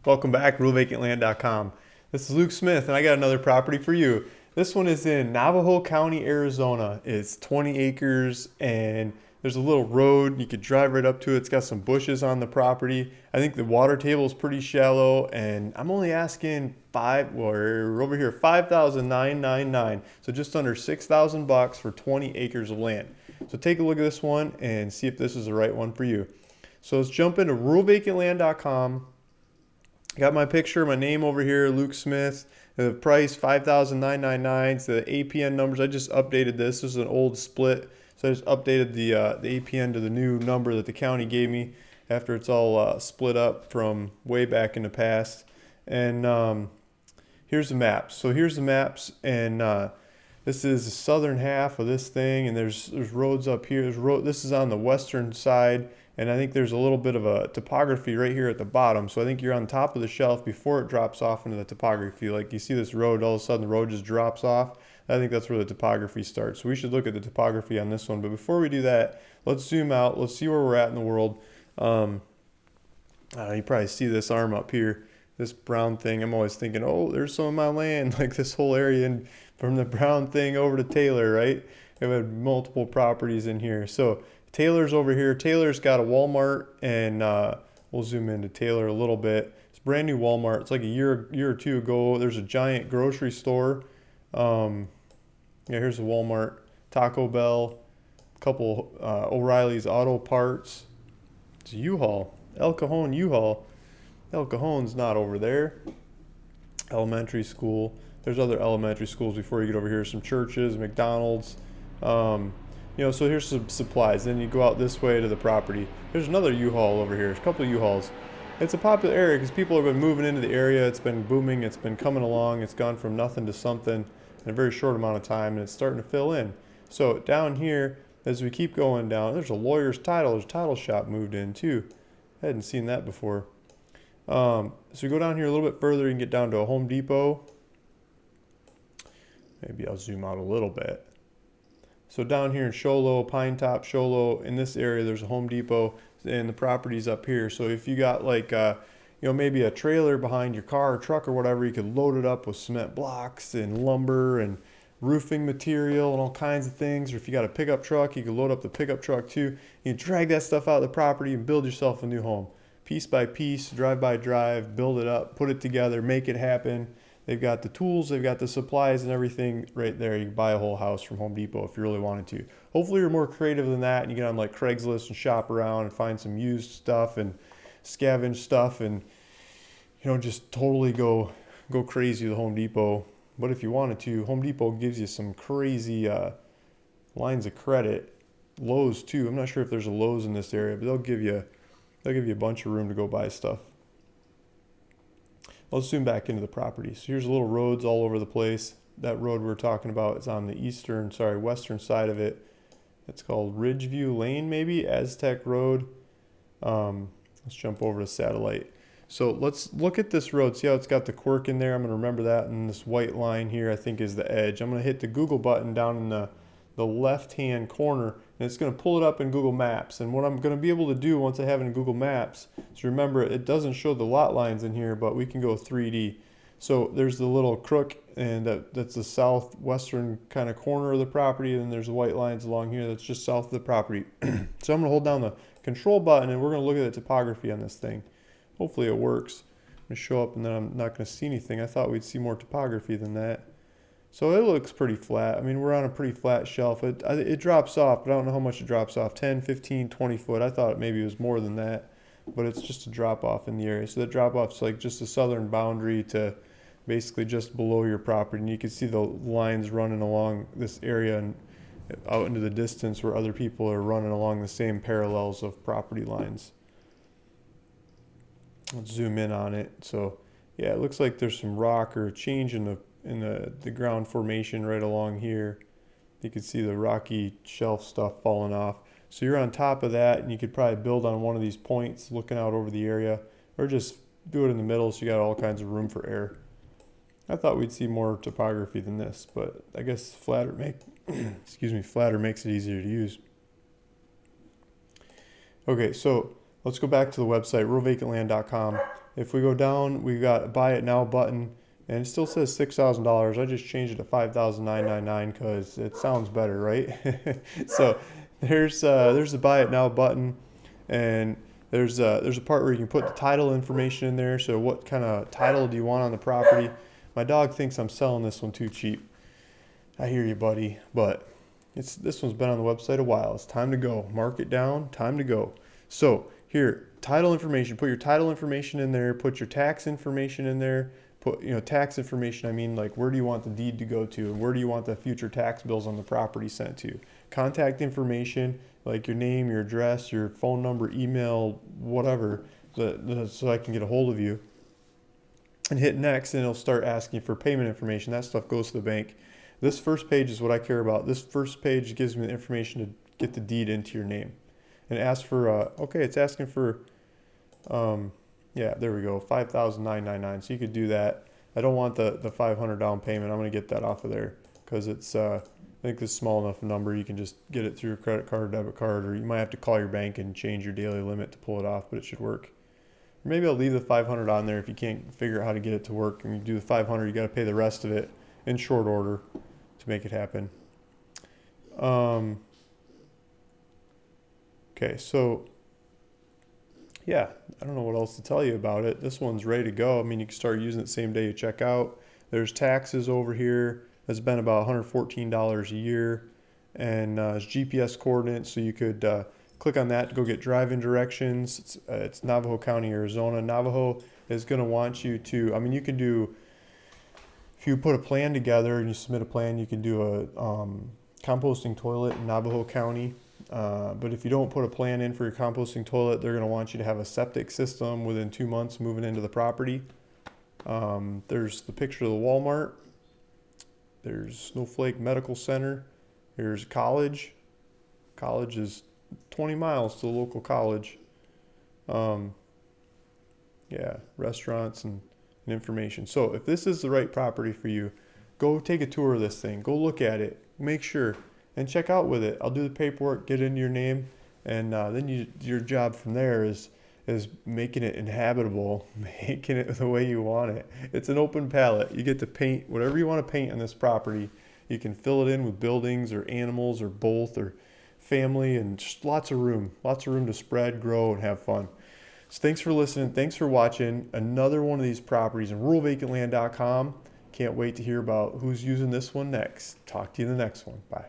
Welcome back, RealVacantLand.com. This is Luke Smith, and I got another property for you. This one is in Navajo County, Arizona. It's 20 acres, and there's a little road. You could drive right up to it. It's got some bushes on the property. I think the water table is pretty shallow, and I'm only asking we're over here, $5,999. So just under $6,000 for 20 acres of land. So take a look at this one and see if this is the right one for you. So let's jump into RealVacantLand.com. Got my picture, my name over here, Luke Smith. The price $5,999. The APN numbers, I just updated this. This is an old split, so I just updated the APN to the new number that the county gave me after it's all split up from way back in the past. And here's the maps. So here's the maps, and this is the southern half of this thing, and there's roads up here. This is on the western side. And I think there's a little bit of a topography right here at the bottom. So I think you're on top of the shelf before it drops off into the topography. Like you see this road, all of a sudden the road just drops off. I think that's where the topography starts. So we should look at the topography on this one. But before we do that, let's zoom out. Let's see where we're at in the world. You probably see this arm up here, this brown thing. I'm always thinking, oh, there's some of my land, like this whole area and from the brown thing over to Taylor, right? I've had multiple properties in here. So Taylor's over here. Taylor's got a Walmart, and we'll zoom into Taylor a little bit. It's a brand new Walmart. It's like a year or two ago. There's a giant grocery store. Yeah, here's the Walmart. Taco Bell, a couple O'Reilly's Auto Parts. It's a U-Haul, El Cajon U-Haul. El Cajon's not over there. Elementary school. There's other elementary schools before you get over here. Some churches, McDonald's. So here's some supplies. Then you go out this way to the property. There's another U-Haul over here. There's a couple of U-Hauls. It's a popular area because people have been moving into the area. It's been booming. It's been coming along. It's gone from nothing to something in a very short amount of time, and it's starting to fill in. So down here, as we keep going down, there's a lawyer's title. There's a title shop moved in too. I hadn't seen that before. So we go down here a little bit further. You can get down to a Home Depot. Maybe I'll zoom out a little bit. So down here in Show Low, Pine Top, Show Low, in this area there's a Home Depot, and the property's up here. So if you got like maybe a trailer behind your car or truck or whatever, you could load it up with cement blocks and lumber and roofing material and all kinds of things. Or if you got a pickup truck, you could load up the pickup truck too. You can drag that stuff out of the property and build yourself a new home. Piece by piece, drive by drive, build it up, put it together, make it happen. They've got the tools, they've got the supplies and everything right there. You can buy a whole house from Home Depot if you really wanted to. Hopefully you're more creative than that and you get on like Craigslist and shop around and find some used stuff and scavenge stuff and just totally go crazy with Home Depot. But if you wanted to, Home Depot gives you some crazy lines of credit. Lowe's too. I'm not sure if there's a Lowe's in this area, but they'll give you a bunch of room to go buy stuff. Let's zoom back into the property. So here's little roads all over the place. That road we're talking about is on the western side of it. It's called Ridgeview Lane, maybe, Aztec Road. Let's jump over to Satellite. So let's look at this road. See how it's got the quirk in there? I'm going to remember that. And this white line here, I think, is the edge. I'm going to hit the Google button down in the left-hand corner, and it's going to pull it up in Google Maps. And what I'm going to be able to do once I have it in Google Maps is, remember, it doesn't show the lot lines in here, but we can go 3D. So there's the little crook, and that's the southwestern kind of corner of the property, and then there's the white lines along here that's just south of the property. So I'm going to hold down the control button, and we're going to look at the topography on this thing. Hopefully it works. I'm going to show up, and then I'm not going to see anything. I thought we'd see more topography than that. So it looks pretty flat. I mean, we're on a pretty flat shelf. It drops off, but I don't know how much it drops off. 10, 15, 20 foot. I thought maybe it was more than that, but it's just a drop off in the area. So that drop off is like just the southern boundary to basically just below your property. And you can see the lines running along this area and out into the distance where other people are running along the same parallels of property lines. Let's zoom in on it. So yeah, it looks like there's some rock or a change in the ground formation right along here. You can see the rocky shelf stuff falling off. So you're on top of that, and you could probably build on one of these points looking out over the area, or just do it in the middle so you got all kinds of room for air. I thought we'd see more topography than this, but I guess flatter makes it easier to use. Okay, so let's go back to the website, realvacantland.com. If we go down, we got a buy it now button, and it still says $6,000. I just changed it to 5,999 because it sounds better, right? So there's the buy it now button, and there's a part where you can put the title information in there. So what kind of title do you want on the property? My dog thinks I'm selling this one too cheap. I hear you, buddy, but this one's been on the website a while. It's time to go. Mark it down. Time to go. So here, title information. Put your title information in there. Put your tax information in there. Put, tax information. I mean, like, where do you want the deed to go to, and where do you want the future tax bills on the property sent to? Contact information, like your name, your address, your phone number, email, whatever, so I can get a hold of you. And hit next, and it'll start asking for payment information. That stuff goes to the bank. This first page is what I care about. This first page gives me the information to get the deed into your name. And ask for, okay, it's asking for, yeah, there we go, 5,999. So you could do that. I don't want the 500 down payment. I'm going to get that off of there because it's, I think it's a small enough number. You can just get it through a credit card, debit card, or you might have to call your bank and change your daily limit to pull it off, but it should work. Or maybe I'll leave the 500 on there if you can't figure out how to get it to work. And you do the 500, you got to pay the rest of it in short order to make it happen. Okay, so yeah, I don't know what else to tell you about it. This one's ready to go. I mean, you can start using it same day you check out. There's taxes over here. That's been about $114 a year. And it's GPS coordinates, so you could click on that to go get driving directions. It's Navajo County, Arizona. Navajo is going to want you to, I mean, you can do, if you put a plan together and you submit a plan, you can do a composting toilet in Navajo County. But if you don't put a plan in for your composting toilet, they're going to want you to have a septic system within 2 months moving into the property. There's the picture of the Walmart. There's Snowflake Medical Center. Here's college. College is 20 miles to the local college. Yeah, restaurants and information. So if this is the right property for you, go take a tour of this thing. Go look at it. Make sure. And check out with it. I'll do the paperwork, get it into your name, and then your job from there is making it inhabitable, making it the way you want it. It's an open palette. You get to paint whatever you want to paint on this property. You can fill it in with buildings or animals or both or family, and just lots of room to spread, grow, and have fun. So thanks for listening. Thanks for watching another one of these properties on ruralvacantland.com. Can't wait to hear about who's using this one next. Talk to you in the next one. Bye.